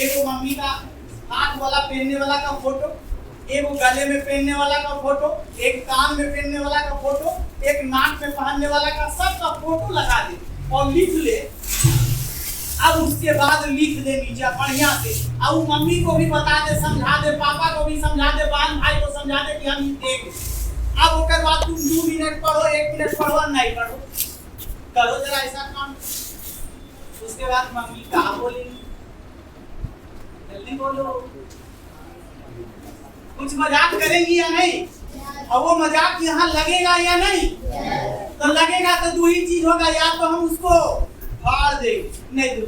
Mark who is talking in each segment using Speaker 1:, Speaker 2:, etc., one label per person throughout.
Speaker 1: एक मम्मी का हाथ वाला पहनने वाला का फोटो, एक गले में पहनने वाला का फोटो, एक कान में पहनने वाला का फोटो, एक नाक में पहनने वाला का, सबका फोटो लगा दे और लिख ले। अब उसके बाद लिख दे नीचे बढ़िया से, अब वो मम्मी को भी बता दे, समझा दे, पापा को भी समझा दे, बहन भाई को समझा दे कि हम देंगे। अब उसके बाद तुम 2 मिनट पढ़ो, 1 मिनट पढ़ो, नहीं पढ़ो, करो जरा ऐसा काम। उसके बाद मम्मी क्या बोलेंगी, जल्दी बोलो। कुछ मजाक करेंगी या नहीं? और वो मजाक यहाँ लगेगा या नहीं? तो लगेगा तो 2 ही चीज होगा, या तो हम उसको फाड़ देंगे, नहीं तो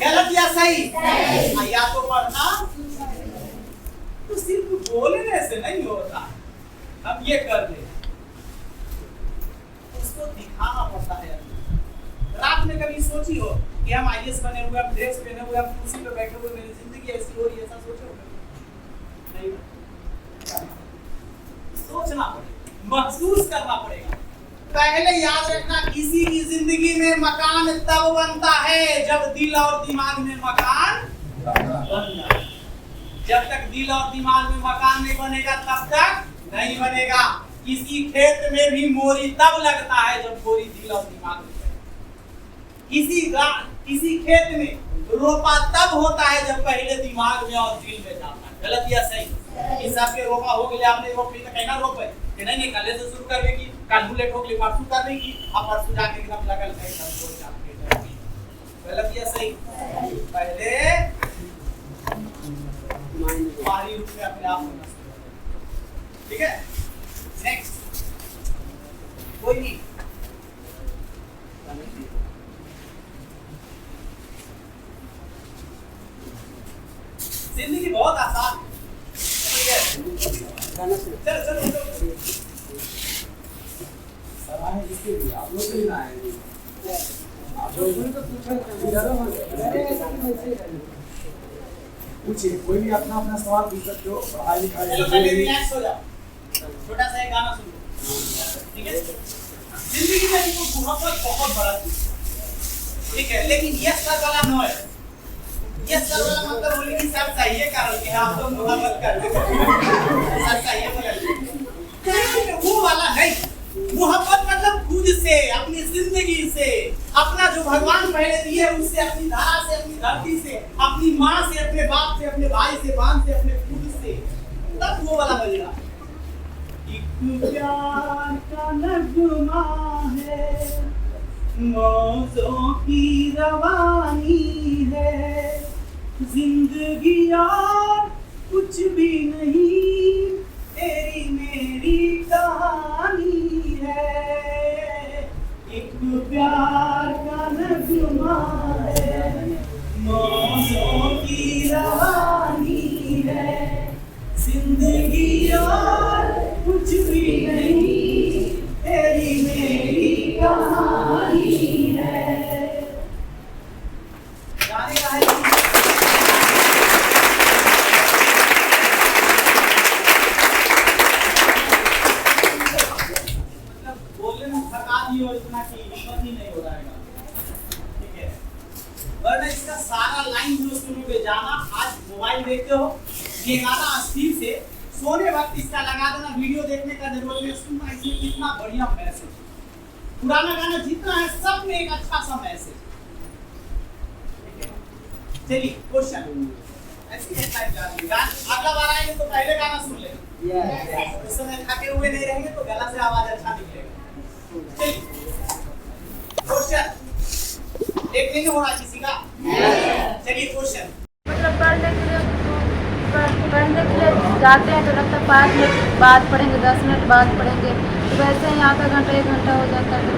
Speaker 1: गलत या सही? या तो पढ़ना। तो सिर्फ बोलने से नहीं होता, हम ये कर ले, उसको दिखाना पड़ता है। रात में कभी सोची हो कि हम आईएएस बने हुए, हम ड्रेस पहने हुए, हम कुर्सी पे बैठे हुए, मेरी जिंदगी ऐसी हो रही है, ऐसा सोचे हो? नहीं, सोचना पड़ेगा, महसूस करना पड़ेगा। पहले याद रखना, किसी की जिंदगी में मकान तब बनता है जब दिल और दिमाग में मकान बनता है। जब तक दिल और दिमाग में मकान नहीं बनेगा तब तक नहीं बनेगा। किसी खेत में भी मोरी तब लगता है जब मोरी दिल और दिमाग में। किसी खेत में रोपा तब होता है जब पहले दिमाग में और दिल में जाता है। गलत या सही? इस सबके रोपा हो गया, आपने रोप ली तो कहना रोपे कि नहीं, कल से शुरू करने की, कल लेट हो गई, परसों करने की, अब परसों जाके एकदम लगल है सब बोल जाते। गलत या सही? पहले बाहरी रूप में अपने आप होना, ठीक है? नेक्स्ट कोई नहीं, जिंदगी बहुत आसान है, ठीक है? चलो चलो चलो सर आए इसके लिए आप लोग भी ना आए, आप लोग तो पूछिए, कोई भी अपना अपना सवाल पूछ सकते हो। पढ़ाई लिखाई रिलैक्स हो जाओ, छोटा सा एक गाना सुन लो, ठीक है? जिंदगी में इनको मोहब्बत बहुत बड़ा चीज, ठीक है? लेकिन ये सर वाला नो है, ये सर वाला मतलब बोले कि सब सही है, कारण कि आप तो मोहब्बत कर रहे हो, सब सही है बोले, वो वाला नहीं। मोहब्बत मतलब खुद से, अपनी जिंदगी से, अपना जो भगवान पहले दिए उससे, अपनी धारा से, अपनी धरती से, अपनी माँ से, अपने बाप से, अपने भाई से, बहन से, अपने खुद से, तब वो वाला बजेगा। एक प्यार का नगमा है, मौजों की रवानी है, जिंदगी यार कुछ भी नहीं, तेरी मेरी कहानी है। एक प्यार का नगमा है, मौजों की रवानी है, जिंदगी यार कुछ भी नहीं, तेरी मेरी कहानी है। गाने का है और इतना की हिम्मत ही नहीं हो रहा है, ठीक है? वरना इसका सारा लाइन जो सुनोगे जाना, आज मोबाइल देखते हो, ये गाना अस्थिर से सोने वक्त इसका लगा देना, वीडियो देखने का जरूरत नहीं, सुनना, इसमें कितना बढ़िया मैसेज। पुराना गाना जितना है सब में एक अच्छा सा मैसेज, ठीक है? चलिए क्वेश्चन ऐसी हेडलाइन डालिए, अगला बार आएंगे तो पहले गाना सुन लेंगे, उस समय थके हुए नहीं रहेंगे तो गला से आवाज अच्छा निकलेगा। क्वेश्चन एक नहीं हो रहा किसी का? चलिए क्वेश्चन।
Speaker 2: मतलब पढ़ने के लिए जाते हैं तो लगता है 5 मिनट बाद पढ़ेंगे, 10 मिनट बाद पढ़ेंगे, तो वैसे ही आधा घंटा 1 घंटा हो जाता है तो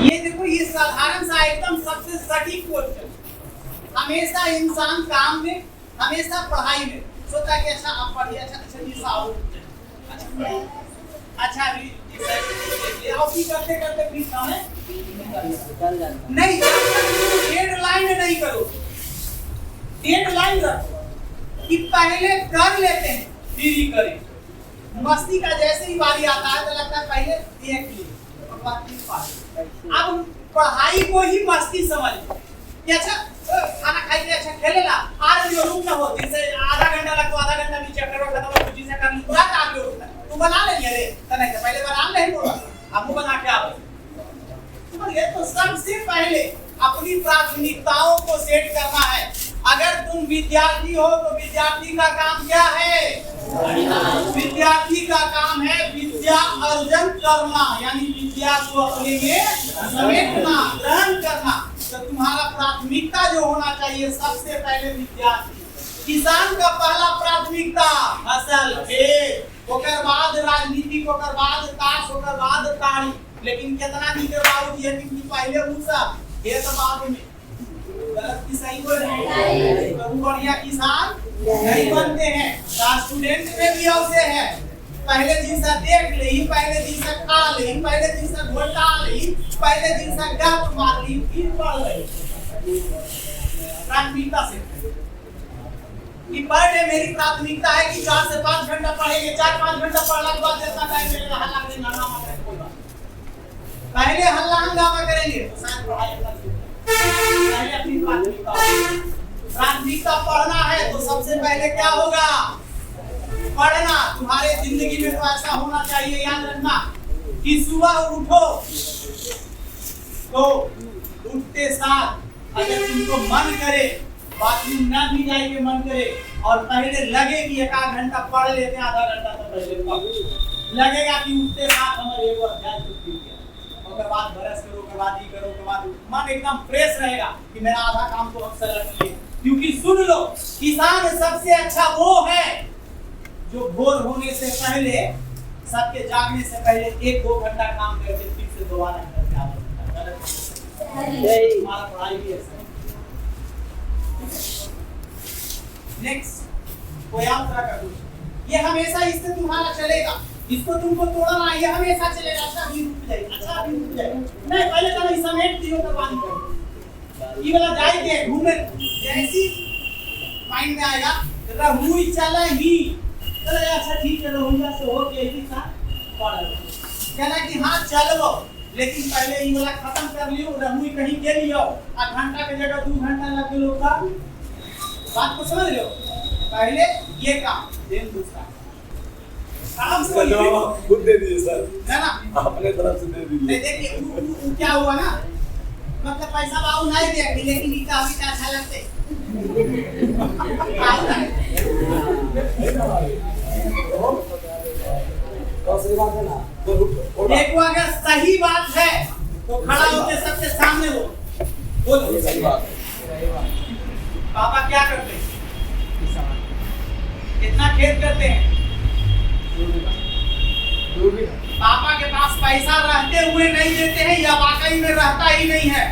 Speaker 1: ये देखो, ये साधारण सा एकदम सबसे सटीक क्वेश्चन। हमेशा इंसान काम में, हमेशा पढ़ाई में सोचता कि अच्छा आप पढ़िए, अच्छा अभी करते करते फिर समय नहीं, डेडलाइन नहीं करो, डेडलाइन रखो कि पहले कर लेते हैं फिर ही करें। मस्ती का जैसे ही बारी आता है तो लगता है पहले देख लिए और बात। अब पढ़ाई को ही मस्ती समझ लो, कि अच्छा खाना खाई के अच्छा खेलेला आज भी रूम ना हो जिसे आधा घंटा लगता आधा घंटा भी चैप्टर खत्म हो कुछ चीजें कर ली पूरा काम के होता तू बना ले रे तने से पहले बना ले बोला अब बना के आवे तो ये तो सबसे पहले अपनी प्राथमिकताओं को सेट करना है। अगर तुम विद्यार्थी हो तो विद्यार्थी का काम क्या है? विद्यार्थी का काम है विद्या अर्जन करना, यानी विद्या को अपने में समेटना, ग्रहण करना। तो तुम्हारा प्राथमिकता जो होना चाहिए सबसे पहले विद्यार्थी। किसान का पहला प्राथमिकता फसल खेत, ओकर बाद राजनीति, ओकर बाद ताश, ओकर बाद ताड़ी। लेकिन कितना नीचे बाबू ये कि पहले उनसा खेत बाद में गलत की सही बोल रहे हैं तो बढ़िया किसान नहीं बनते हैं। स्टूडेंट में भी ऐसे है, पहले दिन से देख ले, पहले दिन से खा ले, पहले दिन से घोटा ले, पहले दिन से गप मार ली, फिर पढ़ ले। प्राथमिकता से कि पर डे मेरी प्राथमिकता है कि 4 से 5 घंटा पढ़ेंगे, 4-5 घंटा पढ़ने के बाद जितना टाइम मिलेगा हल्ला करेंगे, हंगामा करेंगे, कोई बात पहले हल्ला हंगामा करेंगे तो शायद पढ़ाई कर सकते। पहले अपनी प्राथमिकता पढ़ना है तो सबसे पहले क्या होगा? पढ़ना। तुम्हारे जिंदगी में तो ऐसा होना चाहिए, याद रखना कि सुबह उठो तो उठते साथ अगर तुमको मन करे, बाथरूम ना भी जाए के मन करे और पहले लगे कि 1 घंटा पढ़ लेते हैं, आधा घंटा तो पहले लगेगा कि उठते साथ हमारे एगो अध्याय छूट गया, उसके बाद ब्रश करो, के बाद ही करो, के बाद मन एकदम फ्रेश रहेगा कि मेरा आधा काम तो अक्सर रख लिया। क्योंकि सुन लो, किसान सबसे अच्छा वो है जो भोर होने से पहले, सबके जागने से पहले 1-2 घंटा काम करके फिर से दोबारा करके आता है। हमारा पढ़ाई भी ऐसा। नेक्स्ट कोई आंसर कर दो। ये हमेशा इससे तुम्हारा चलेगा, इसको तुमको तोड़ना, ये हमेशा चलेगा। अच्छा भी रुक जाए, अच्छा भी रुक जाए, नहीं पहले तो नहीं समेट दियो तो बात करो। ये वाला जाए के घूमे जैसी माइंड में आएगा रहुई चला ही चले, अच्छा ठीक है रहुईया से हो के इसी साथ पढ़ लो, कहना कि हाँ चलो, लेकिन पहले ये वाला खत्म कर लियो, रहुई कहीं के लियो, आ घंटा के जगह 2 घंटा लग गए लोग का बात को समझ लो। पहले ये काम, देन दूसरा काम से
Speaker 3: खुद दे दीजिए सर,
Speaker 1: है ना,
Speaker 3: अपने तरफ से दे दीजिए।
Speaker 1: नहीं देखिए क्या हुआ ना, मतलब पैसा बाबू नहीं दे, लेकिन ये काफी अच्छा लगते देखो अगर सही बात है तो खड़ा होकर सबके सामने बोलो
Speaker 3: सही बात।
Speaker 1: पापा क्या करते हैं? कितना खेत करते हैं? पापा के पास पैसा रहते हुए नहीं देते हैं या वाकई में रहता ही नहीं है?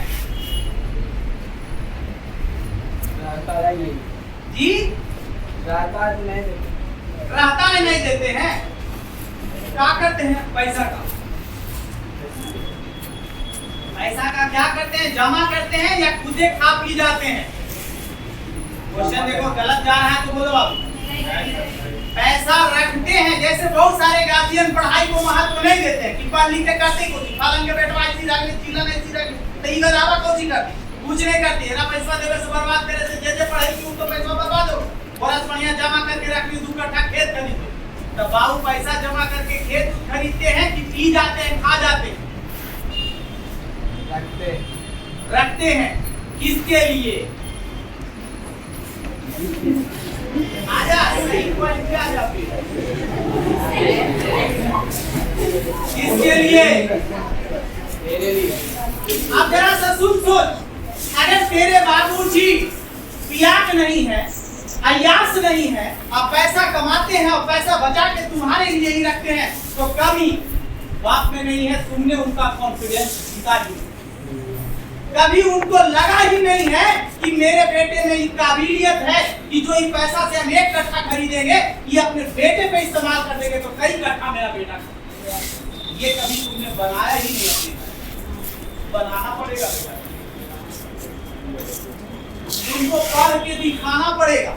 Speaker 1: जी
Speaker 4: रहता नहीं देते,
Speaker 1: रहता है नहीं देते हैं। क्या करते हैं पैसा का? पैसा का क्या करते हैं? जमा करते हैं या खुदे खा पी जाते हैं? क्वेश्चन देखो, गलत जा रहा है तो बोलो बाबू। पैसा रखते हैं, जैसे बहुत सारे गार्जियन पढ़ाई को महत्व नहीं देते हैं कि पढ़ लिख के करते कुछ फालन के बेटवा इसी रख ले, चीला नहीं इसी रख ले, तो इधर आवा कोची करती कुछ नहीं करती है ना, पैसा देवे से बर्बाद करे से जे पढ़ाई उनको पैसा बर्बाद हो, बरस बढ़िया जमा करके रख ली, 2 कट्ठा खेत खरीदो। तो बाबू पैसा जमा करके खेत खरीदते हैं कि पी जाते हैं, खा जाते हैं? रखते हैं। किसके लिए? आजा सही पॉइंट पे आजा। किसके लिए?
Speaker 4: मेरे लिए।
Speaker 1: अब जरा सा सुन, अगर तेरे बाबूजी पियाक नहीं है, अय्यास नहीं है, और पैसा कमाते हैं और पैसा बचा के तुम्हारे लिए ही रखते हैं, तो कमी बाप में नहीं है, तुमने उनका कॉन्फिडेंस जीता ही। कभी उनको लगा ही नहीं है कि मेरे बेटे में ये काबिलियत है कि जो इन पैसा से हम 1 कट्ठा खरीदेंगे ये अपने बेटे पे इस्तेमाल कर देंगे तो कई कट्ठा मेरा बेटा, ये कभी तुमने बनाया ही नहीं। अपने बनाना पड़ेगा बेटा, तुमको पढ़ के दिखाना पड़ेगा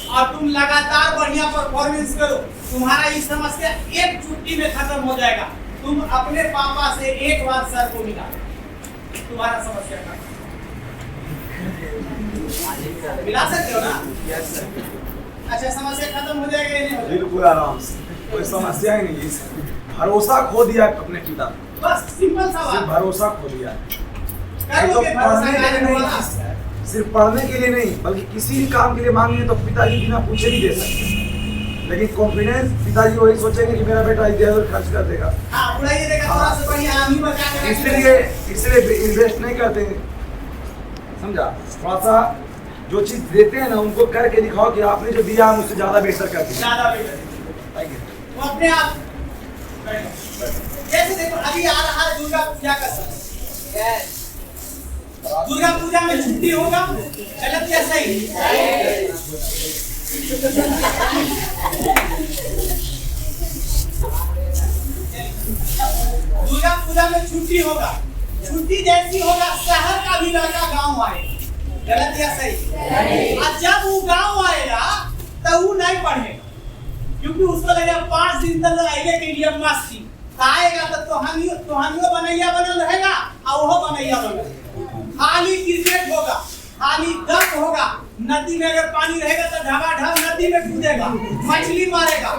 Speaker 1: और तुम लगातार बढ़िया परफॉर्मेंस करो, तुम्हारा ये समस्या एक छुट्टी में खत्म हो जाएगा। तुम अपने पापा से एक बार सर को मिला, तुम्हारा समस्या खत्म। मिला सकते हो ना?
Speaker 4: Yes sir.
Speaker 1: अच्छा, समस्या खत्म हो जाएगी नहीं हो जाएगी?
Speaker 3: बिल्कुल आराम से, कोई समस्या ही नहीं है। भरोसा खो दिया अपने पिता,
Speaker 1: बस सिंपल सा
Speaker 3: सिर्फ
Speaker 1: बात।
Speaker 3: भरोसा खो दिया।
Speaker 1: कर
Speaker 3: तो
Speaker 1: लोगे भरोसा
Speaker 3: पढ़ने के लिए
Speaker 1: करने
Speaker 3: नहीं,
Speaker 1: वाला।
Speaker 3: सिर्फ पढ़ने के लिए नहीं बल्कि किसी भी काम के लिए मांगेंगे तो पिताजी बिना पूछे नहीं दे सकते। लेकिन कॉन्फिडेंस, पिताजी वही सोचेंगे कि मेरा बेटा इधर खर्च कर देगा,
Speaker 1: हाँ, उड़ाइए देगा थोड़ा सा बढ़िया, हम ही बचा के रखेंगे।
Speaker 3: इसलिए इन्वेस्ट नहीं करते हैं। समझा? थोड़ा सा जो चीज देते हैं ना उनको करके दिखाओ कि आपने जो दिया हम उससे ज्यादा बेहतर कर दिया।
Speaker 1: ज्यादा बेटर
Speaker 3: Thank you.
Speaker 1: वो अपने आप बैठो। जैसे देखो अभी आ रहा है दुर्गा पूजा का समय।
Speaker 4: यस।
Speaker 1: दुर्गा पूजा में छुट्टी होगा, गलत या सही? दुर्गा पूजा में छुट्टी होगा, छुट्टी जैसी होगा शहर का भी लड़का गांव आएगा, गलत या सही? और जब वो गांव आएगा तो वो नहीं पढ़ेगा, क्योंकि उसको लगेगा 5 दिन तक आएगा के लिए मस्ती आएगा तो हमियो बनैया बनल रहेगा और वो बनैया बनल। खाली क्रिकेट होगा, खाली दम होगा, नदी में अगर पानी रहेगा तो ढाबा नदी में कूदेगा, मछली मारेगा।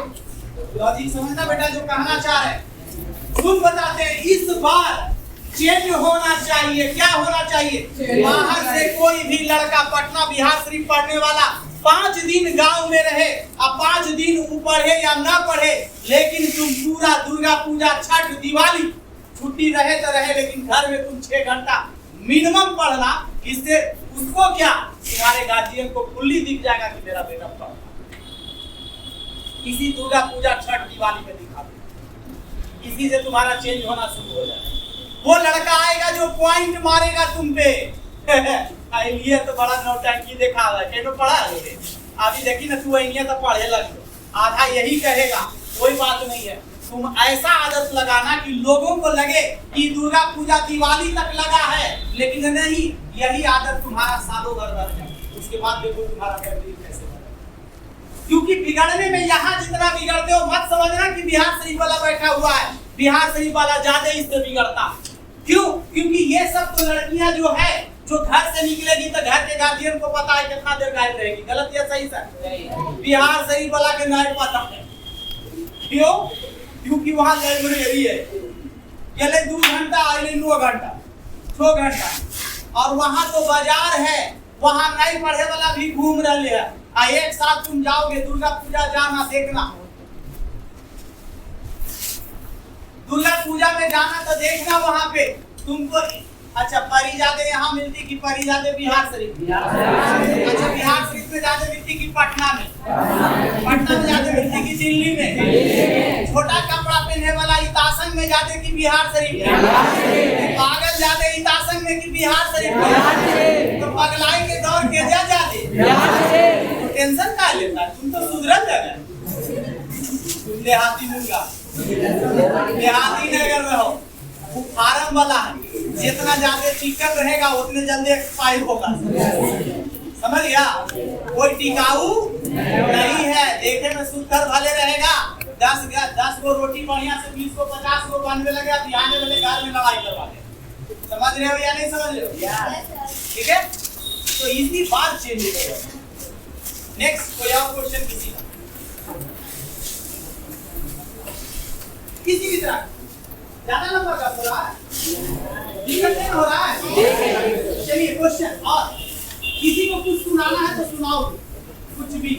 Speaker 1: लॉजिक समझना बेटा जो कहना चाह रहे हैं। सुन बताते हैं, इस बार चेंज होना चाहिए। क्या होना चाहिए? बाहर से कोई भी लड़का पटना बिहार शरीफ पढ़ने वाला 5 दिन गांव में रहे, अब 5 दिन वो पढ़े या ना पढ़े, लेकिन तुम पूरा दुर्गा पूजा, छठ, दिवाली छुट्टी रहे तो रहे, लेकिन घर में तुम 6 घंटा मिनिमम पढ़ना। इससे उसको क्या, तुम्हारे गार्जियन को खुली दिख जाएगा कि मेरा बेटा पढ़। इसी दुर्गा पूजा, छठ, दिवाली में दिखा दो, इसी से तुम्हारा चेंज होना शुरू हो जाएगा। वो लड़का आएगा जो पॉइंट मारेगा तुम पे। ये तो बड़ा नौटंकी देखा है, केनो पढ़ा है अभी देखी ना तू आइए तो पढ़े लग, आधा यही कहेगा, कोई बात नहीं है। तुम ऐसा आदत लगाना कि लोगों को लगे कि दुर्गा पूजा दिवाली तक लगा है, लेकिन नहीं, यही आदत तुम्हारा सालों भर रह जाए। उसके बाद देखो तुम्हारा फैमिली कैसे बनेगा। क्योंकि बिगड़ने में यहाँ जितना बिगड़ते हो मत समझना कि बिहार शरीफ वाला बैठा हुआ है, बिहार शरीफ वाला ज्यादा इससे बिगड़ता। क्यों? क्योंकि ये सब तो लड़कियां जो है, जो घर से निकलेगी तो घर के गार्जियन को पता है कितना देर गायब रहेगी, गलत या सही सर? बिहार शरीफ वाला के नहीं पता है। क्यों? क्योंकि वहां लाइब्रेरी है, चले 2 घंटा आइले 9 घंटा 6 घंटा, और वहां तो बाजार है, वहां नहीं पढ़े वाला भी घूम रहे हैं। एक साथ तुम जाओगे दुर्गा पूजा, जाना देखना, दुर्गा पूजा में जाना तो देखना वहां पे तुमको। अच्छा, परिजादे यहाँ मिलती कि परिजादे बिहार शरीफ? अच्छा, बिहार शरीफ में ज्यादा मिलती कि पटना में? पटना में ज्यादा मिलती कि दिल्ली में? छोटा कपड़ा पहनने वाला इतासंग में ज्यादा कि बिहार शरीफ में? पागल ज्यादा इतासंग में कि बिहार शरीफ में? तो पगलाई के दौर के ज्यादा तो टेंशन का लेता है, तुम तो सुधरल जाएगा। तुम देहाती मुंगा, देहाती नगर में हो, वो फार्म वाला है, जितना ज्यादा चिकन रहेगा उतने जल्दी एक्सपायर होगा, समझ गया? कोई टिकाऊ नहीं है, देखे में सुंदर भले रहेगा, 10 को रोटी बढ़िया से 20 को 50 को बनने लगे, बिहाने वाले घर में लड़ाई करवा दे। समझ रहे हो या नहीं समझ रहे हो? ठीक है, तो इसी बात चेंज होगा। नेक्स्ट कोई और क्वेश्चन किसी का? किसी भी तरह ज्यादा नंबर का हो रहा है, दिक्कत नहीं हो रहा है? चलिए क्वेश्चन, और किसी को कुछ सुनाना है तो सुनाओ, कुछ भी।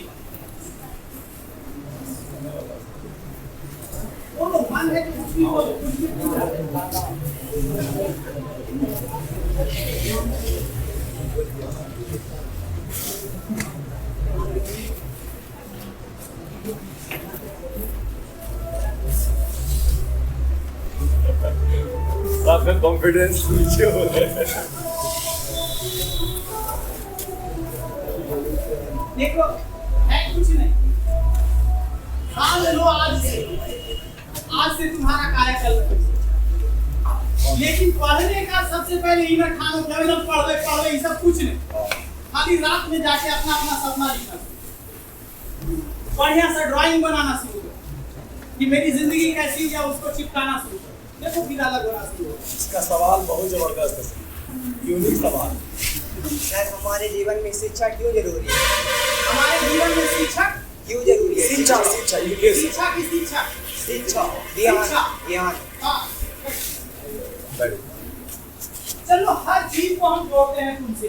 Speaker 1: बोलो, मन है तो कुछ भी बोलो, कुछ भी
Speaker 3: आपका कॉन्फिडेंस नीचे हो रहा है।
Speaker 1: देखो, है कुछ नहीं, ठान लो आज से तुम्हारा कायाकल्प। लेकिन पढ़ने का सबसे पहले ही ना ठानो, जब पढ़वे ये सब कुछ नहीं, खाली रात में जाके अपना सपना लिखना, बढ़िया सा ड्राइंग बनाना शुरू करो कि मेरी जिंदगी कैसी है, उसको चिपकाना शुरू करो, देखो फिर अलग होना शुरू हो।
Speaker 3: इसका सवाल बहुत जबरदस्त है, यूनिक सवाल।
Speaker 5: सर हमारे जीवन में शिक्षा क्यों जरूरी है?
Speaker 1: हमारे जीवन में शिक्षक
Speaker 5: क्यों जरूरी है?
Speaker 3: शिक्षा शिक्षा education।
Speaker 1: शिक्षा की शिक्षा
Speaker 5: शिक्षा ज्ञान ज्ञान।
Speaker 1: हाँ। चलो हर चीज को हम जोड़ते हैं तुमसे।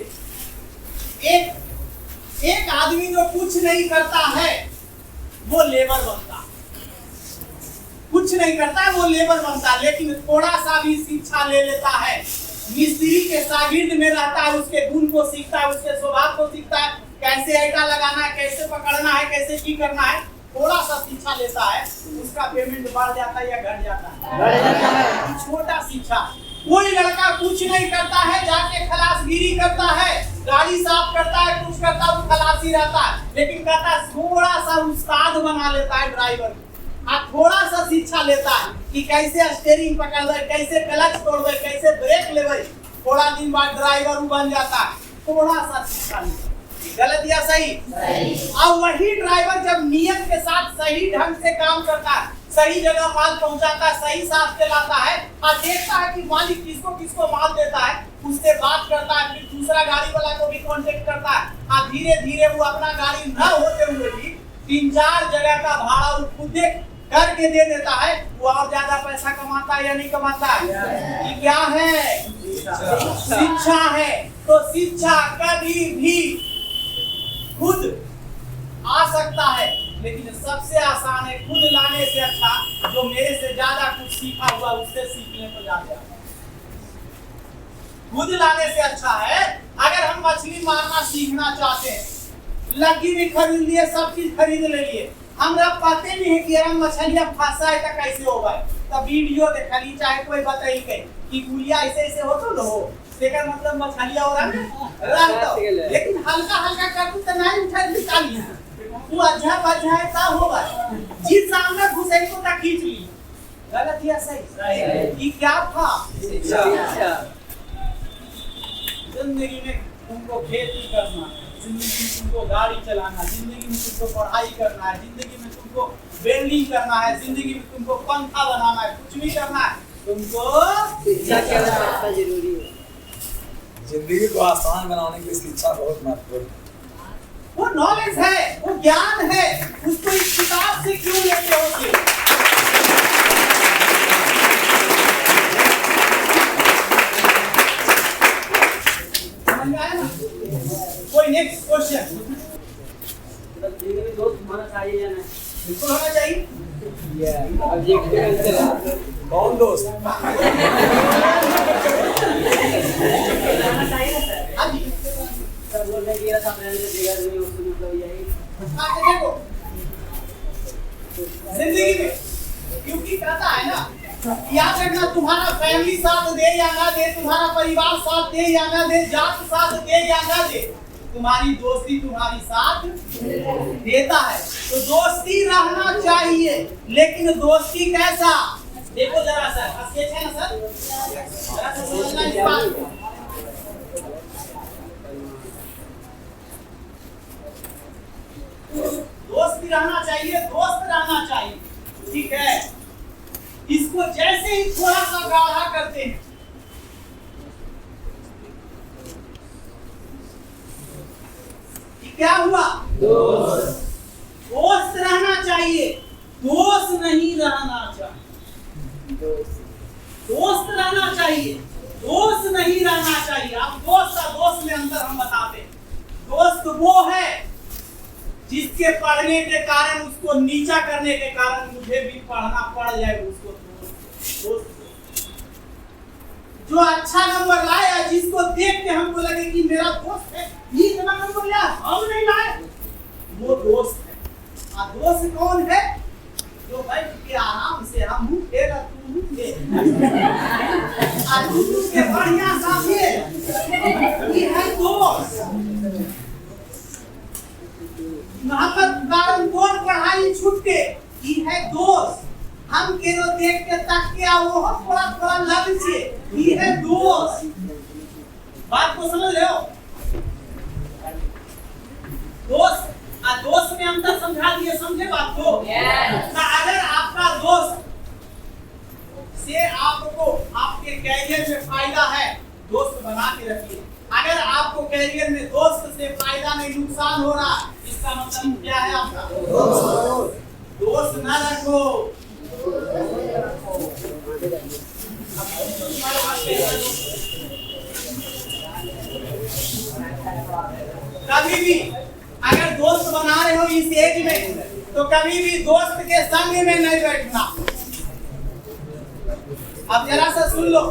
Speaker 1: एक आदमी जो कुछ नहीं करता है वो लेबर बनता है, कुछ नहीं करता है वो लेबर बनता है, लेकिन थोड़ा सा भी शिक्षा ले लेता है, मिस्त्री के शागिर्द में रहता है, उसके गुण को सीखता है, उसके स्वभाव को सीखता है, कैसे ईटा लगाना है, कैसे पकड़ना है, कैसे की करना है, थोड़ा सा शिक्षा लेता है, उसका पेमेंट बढ़ जाता है या घट जाता है? बढ़ जाता है। छोटा शिक्षा। कोई लड़का कुछ नहीं करता है, जाके खलासगिरी करता है, गाड़ी साफ करता है, कुछ करता है, वो खलासी रहता है, लेकिन कहता है थोड़ा सा उस्ताद बना लेता है ड्राइवर, थोड़ा सा शिक्षा लेता है कि कैसे स्टीयरिंग पकड़े, कैसे क्लच तोड़े, कैसे ब्रेक लेवे, थोड़ा दिन बाद ड्राइवर बन जाता है, थोड़ा सा शिक्षा लेता है। गलत या सही? अब वही ड्राइवर जब नियत के साथ सही ढंग से काम करता है, सही जगह माल पहुंचाता है, सही साथ से लाता है और देखता है कि मालिक किसको किसको माल देता है, उससे बात करता है, फिर दूसरा गाड़ी वाला को भी कांटेक्ट करता है और धीरे धीरे वो अपना गाड़ी न होते हुए भी 3-4 जगह का भाड़ा वो खुद करके दे देता है, वो और ज्यादा पैसा कमाता है या नहीं कमाता है? ये क्या है? शिक्षा है। तो शिक्षा कभी भी खुद आ सकता है, लेकिन सबसे आसान है खुद लाने से अच्छा जो मेरे से ज्यादा कुछ सीखा हुआ उससे सीखने को जाते हैं। खुद लाने से अच्छा है। अगर हम मछली मारना सीखना चाहते हैं, लगी भी खरीद लिए, सब चीज खरीद ले लिए, हमरा पता नहीं है कि हम मछलियां फंसा है तो कैसे होगा, तो वीडियो देखली चाहे कोई बताई के कि गुलिया ऐसे ऐसे हो तो हो, तेकर मतलब मछलियां और रंग तो, लेकिन हल्का हल्का कर तो नहीं उठा निकाली वो अच्छा बच्चा है का होगा, जिस सामने घुसे को तक खींच ली। गलत या सही? ये क्या था? शिक्षा। जिंदगी में तुमको खेती करना, जिंदगी में तुमको गाड़ी चलाना, जिंदगी में तुमको पढ़ाई करना है, जिंदगी में तुमको वेल्डिंग करना है, जिंदगी में तुमको पंखा बनाना है, कुछ भी करना है, तुमको
Speaker 5: शिक्षा की आवश्यकता जरूरी है।
Speaker 3: जिंदगी को आसान बनाने के लिए शिक्षा बहुत महत्वपूर्ण है।
Speaker 1: वो नॉलेज है, वो ज्ञान है, उसको इस किताब से क्यों लेते हो? कोई नेक्स्ट क्वेश्चन?
Speaker 4: दोस्त होना चाहिए या नहीं?
Speaker 1: बिल्कुल होना चाहिए।
Speaker 3: कौन दोस्त?
Speaker 1: हाँ जी
Speaker 4: सर बोल रहे कि ऐसा मैंने देखा नहीं, उसको मतलब यही
Speaker 1: देखो जिंदगी में क्योंकि कहता है ना, याद रखना तुम्हारा फैमिली साथ दे या ना दे, तुम्हारा परिवार साथ दे या ना दे, जात साथ दे या ना दे, तुम्हारी दोस्ती तुम्हारी साथ देता है। तो दोस्ती रहना चाहिए, लेकिन दोस्ती कैसा? देखो जरा सर, स्केच है ना सर, जरा सा समझना इस बात को। दोस्त भी रहना चाहिए, दोस्त रहना चाहिए, ठीक है। इसको जैसे ही थोड़ा सा गाढ़ा करते हैं, क्या हुआ? दोस्त। दोस्त रहना चाहिए, दोस्त नहीं रहना चाहिए। दोस्त रहना चाहिए, दोस्त नहीं रहना चाहिए। अब दोस्त और दोस्त में अंतर हम बताते हैं। दोस्त वो है जिसके पढ़ने के कारण, उसको नीचा करने के कारण मुझे भी पढ़ना पड़ जाए, उसको दोस्त। जो अच्छा नंबर लाया, जिसको देख के हमको लगे कि मेरा दोस्त है, ये इतना नंबर लिया, हम नहीं लाए, वो दोस्त है। और दोस्त कौन है? जो भाई के आराम से हम खेला तू के तू के बढ़िया साथे, ये है दोस्त। मोहब्बत कारण कौन पढ़ाई छूट के, ये है दोस्त। हम केरो देख के तक के वो थोड़ा थोड़ा लग से, ये है दोस्त। बात को समझ रहे हो? दोस्त और दोस्त में अंतर समझा दिए, समझे बात को? तो अगर आपका दोस्त से आपको आपके कैरियर में फायदा है, दोस्त बना के रखिए। अगर आपको कैरियर में दोस्त से फायदा नहीं नुकसान हो रहा, इसका मतलब क्या है आपका? दोस्त ना रखो। कभी भी अगर दोस्त बना रहे हो इस एज में, तो कभी भी दोस्त के संग में नहीं बैठना। अब जरा सा सुन लो,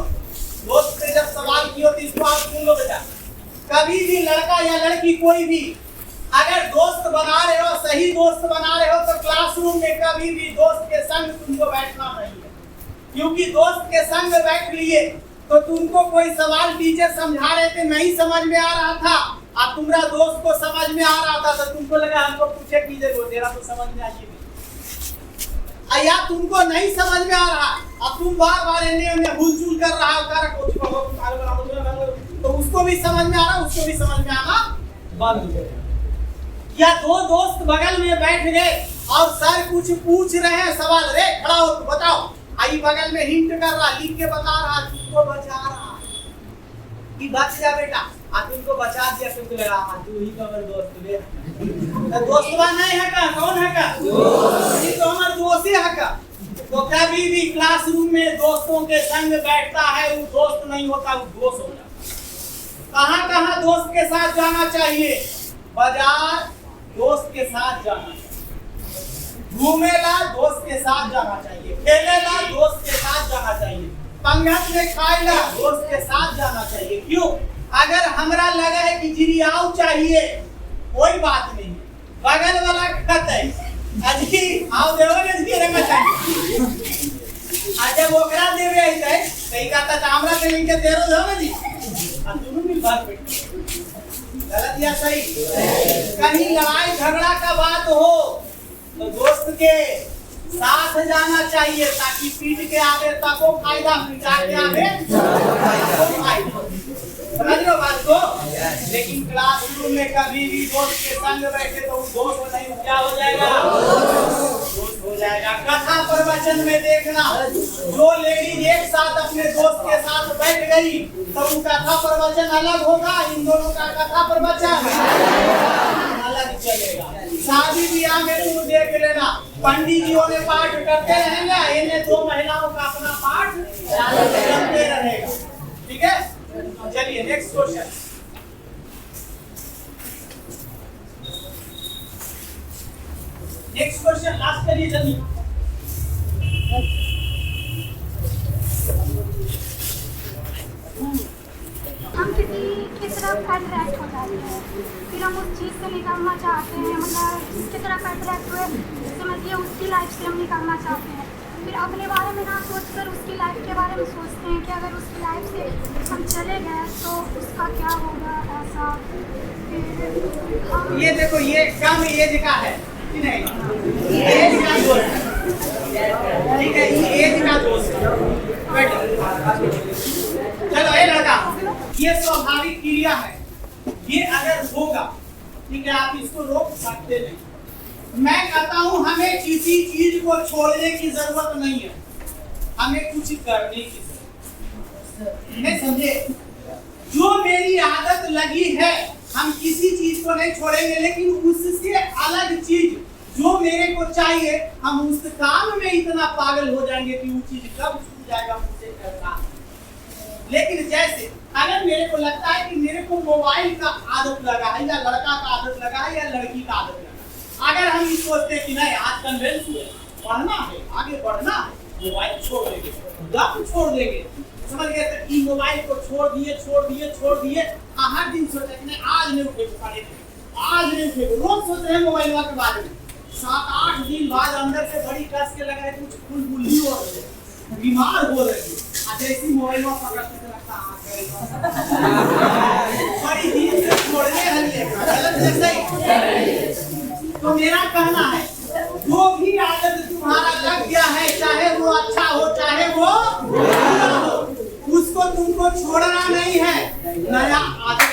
Speaker 1: दोस्त से जब सवाल किया तो इसको आप सुन लो बेटा। कभी भी लड़का या लड़की कोई भी अगर दोस्त बना रहे हो, सही दोस्त बना रहे हो, तो क्लासरूम में कभी भी दोस्त के संग तुमको बैठना नहीं है। क्योंकि दोस्त के संग बैठ लिए तो तुमको कोई सवाल टीचर समझा रहे थे नहीं समझ में आ रहा था, अब तुम्हारा दोस्त को समझ में आ रहा था, तो तुमको लगा हमको पूछे कीजिए वो तेरा तो समझ में आइए, या तुमको नहीं समझ में आ रहा, अब तुम बार बार इन्हें भूल कर रहा हो, तो उसको भी समझ में आ रहा, उसको भी समझ में आना बंद हो गया। या दो दोस्त बगल में बैठ गए और सर कुछ पूछ रहे हैं सवाल, रे खड़ा हो तो बताओ, आई बगल में हिंट कर रहा, लिख के बता रहा, तुमको बचा रहा कि बच जा बेटा, तुमको बचा दिया, तुमको लगा तू ही कमर दोस्त ले, दोस्तवा नहीं है का, कौन है का? ये तो हमारा दोस्त ही है का। तो कभी भी क्लासरूम में दोस्तों के संग बैठता है वो दोस्त नहीं होता, वो दोस्त हो जाता। कहाँ कहाँ दोस्त के साथ जाना चाहिए? बाजार दोस्त के साथ जाना चाहिए, घूमेला दोस्त के साथ जाना चाहिए, खेलेला दोस्त के साथ जाना चाहिए, पंगत में खाएला दोस्त के साथ जाना चाहिए। क्यों? अगर हमरा लगा है कि जिरियाव चाहिए, कोई बात नहीं, बगल वाला खत है अजी आओ देवल इसकी रंगा चाहिए, जब ओकरा देवे है कहीं का ता हमरा के लिंक दे रो हो जी, दोनों मिल बात बैठ गलत या सही? कहीं लड़ाई झगड़ा का बात हो तो दोस्त के साथ जाना चाहिए, ताकि पीट के आवे तको फायदा, पिटा के आवे तको फायदा। समझ लो बात को। लेकिन क्लासरूम में कभी भी दोस्त के संग बैठे तो दोस्त नहीं, क्या हो जाएगा? दोस्त हो जाएगा। कथा प्रवचन में देखना, जो लेडीज एक साथ अपने दोस्त के साथ बैठ गई तो उनका कथा प्रवचन अलग होगा, इन दोनों का कथा प्रवचन अलग चलेगा। शादी ब्याह में तुम देख लेना, पंडित जी ने पाठ करते रहेंगे, इन्हें दो महिलाओं का अपना पाठ चलते रहेगा। ठीक है, चलिए next question. Next question last करिए जल्दी।
Speaker 6: हम किसी की तरफ अट्रैक्ट हो जाते हैं, फिर हम उस चीज़ से निकलना चाहते हैं, मतलब जिसकी तरफ अट्रैक्ट हुए समझिए उसकी लाइफ से हम निकलना चाहते हैं, फिर अपने बारे में ना सोचकर उसकी लाइफ के बारे में सोचते हैं कि अगर उसकी लाइफ से हम चले गए तो उसका क्या होगा, ऐसा। फिर हम
Speaker 1: ये देखो, ये कम एज का है कि नहीं? एज का दोस्त है, ठीक है, ये एज का दोस्त है। चलो ये लड़का, ये स्वाभाविक क्रिया है, ये अगर होगा ठीक है, आप इसको रोक सकते नहीं। मैं कहता हूं हमें किसी चीज को छोड़ने की जरूरत नहीं है, हमें कुछ करने की जरूरत है। समझे? जो मेरी आदत लगी है हम किसी चीज को नहीं छोड़ेंगे, लेकिन उससे अलग चीज जो मेरे को चाहिए हम उस काम में इतना पागल हो जाएंगे कि वो चीज कब छूट जाएगा मुझसे करना। लेकिन जैसे अगर मेरे को लगता है कि मेरे को मोबाइल का आदत लगा है, या लड़का का आदत लगा है, या लड़की का आदत लगा है, अगर हम ये सोचते हैं कि नहीं आज कन्वेंस हुए पढ़ना है, आगे बढ़ना है, मोबाइल छोड़ देंगे, गप छोड़ देंगे, समझ गए? तो मोबाइल को छोड़ दिए, हर दिन सोचा कि नहीं आज नहीं उठे पढ़े, आज नहीं उठे, रोज सोच रहे हैं मोबाइल के बारे में। 7-8 दिन बाद अंदर से बड़ी कस के लगा है, कुछ फुलबुली हो रही है, बीमार हो रही है, जैसी मोबाइल में पकड़ते लगता बड़ी दिन से छोड़ने हल्ले गलत है सही। तो मेरा कहना है जो भी आदत तुम्हारा लग गया है, चाहे वो अच्छा हो चाहे वो बुरा हो, उसको तुमको छोड़ना नहीं है, नया आदत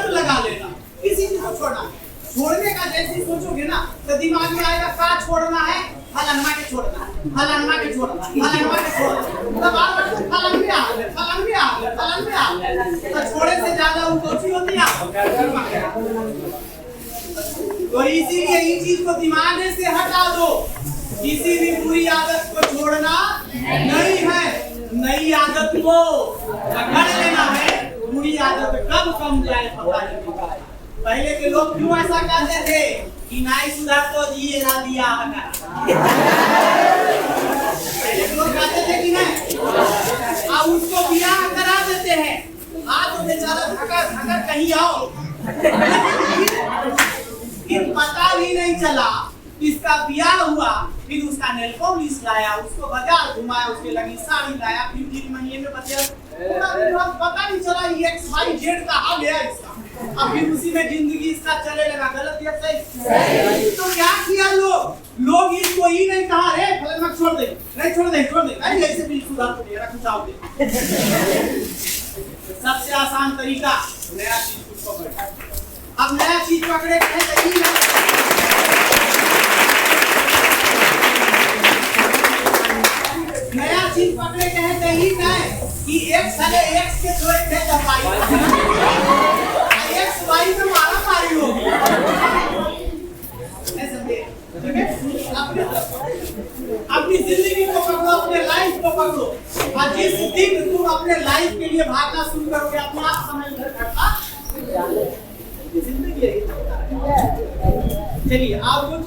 Speaker 1: लगा लेना। किसी चीज को छोड़ना है, छोड़ने का जैसे सोचोगे ना तो दिमाग में आएगा क्या छोड़ना है, फलाना के छोड़ना है, फलाना के छोड़ना है, फलाना के छोड़ना है, तब आप फलान में आ गए, तो इसीलिए इस चीज को दिमाग से हटा दो, किसी भी बुरी आदत को छोड़ना नहीं है, नई आदत को पकड़ लेना है। बुरी आदत कब कम जाए पता नहीं। पहले के लोग क्यों ऐसा कहते थे कि नाई सुधार तो दिए ना दिया हटा, पहले के लोग कहते थे कि नहीं, अब उसको ब्याह करा देते हैं। आज तो बेचारा थकर कहीं आओ, फिर पता भी नहीं चला इसका ब्याह हुआ, फिर उसका नेल पॉलिश लाया, उसको बाजार घुमाया, उसके लगी साड़ी लाया, फिर 3 महीने में बच्चा पूरा दिन पता नहीं चला XYZ का आ गया इसका। अब फिर उसी में जिंदगी इसका चले लगा। गलत या सही? तो क्या किया लोग इसको ही नहीं कहा रे फलाना छोड़ दे, नहीं छोड़ दे, अरे ऐसे भी सुधार तो दे रखा दे। सबसे आसान तरीका नया चीज को पकड़े। अब नया चीज पकड़े नया चीज पकड़े कहते ही नहीं कि एक साले एक्स के थोड़े थे दवाई एक्स वाई में मारा मारी होगी, समझे? ठीक है, अपनी जिंदगी को पकड़ो, अपने लाइफ को पकड़ो, और जिस दिन तुम अपने लाइफ के लिए भागना शुरू करोगे अपने आप समझ घटना जिंदगी है। चलिए आप कुछ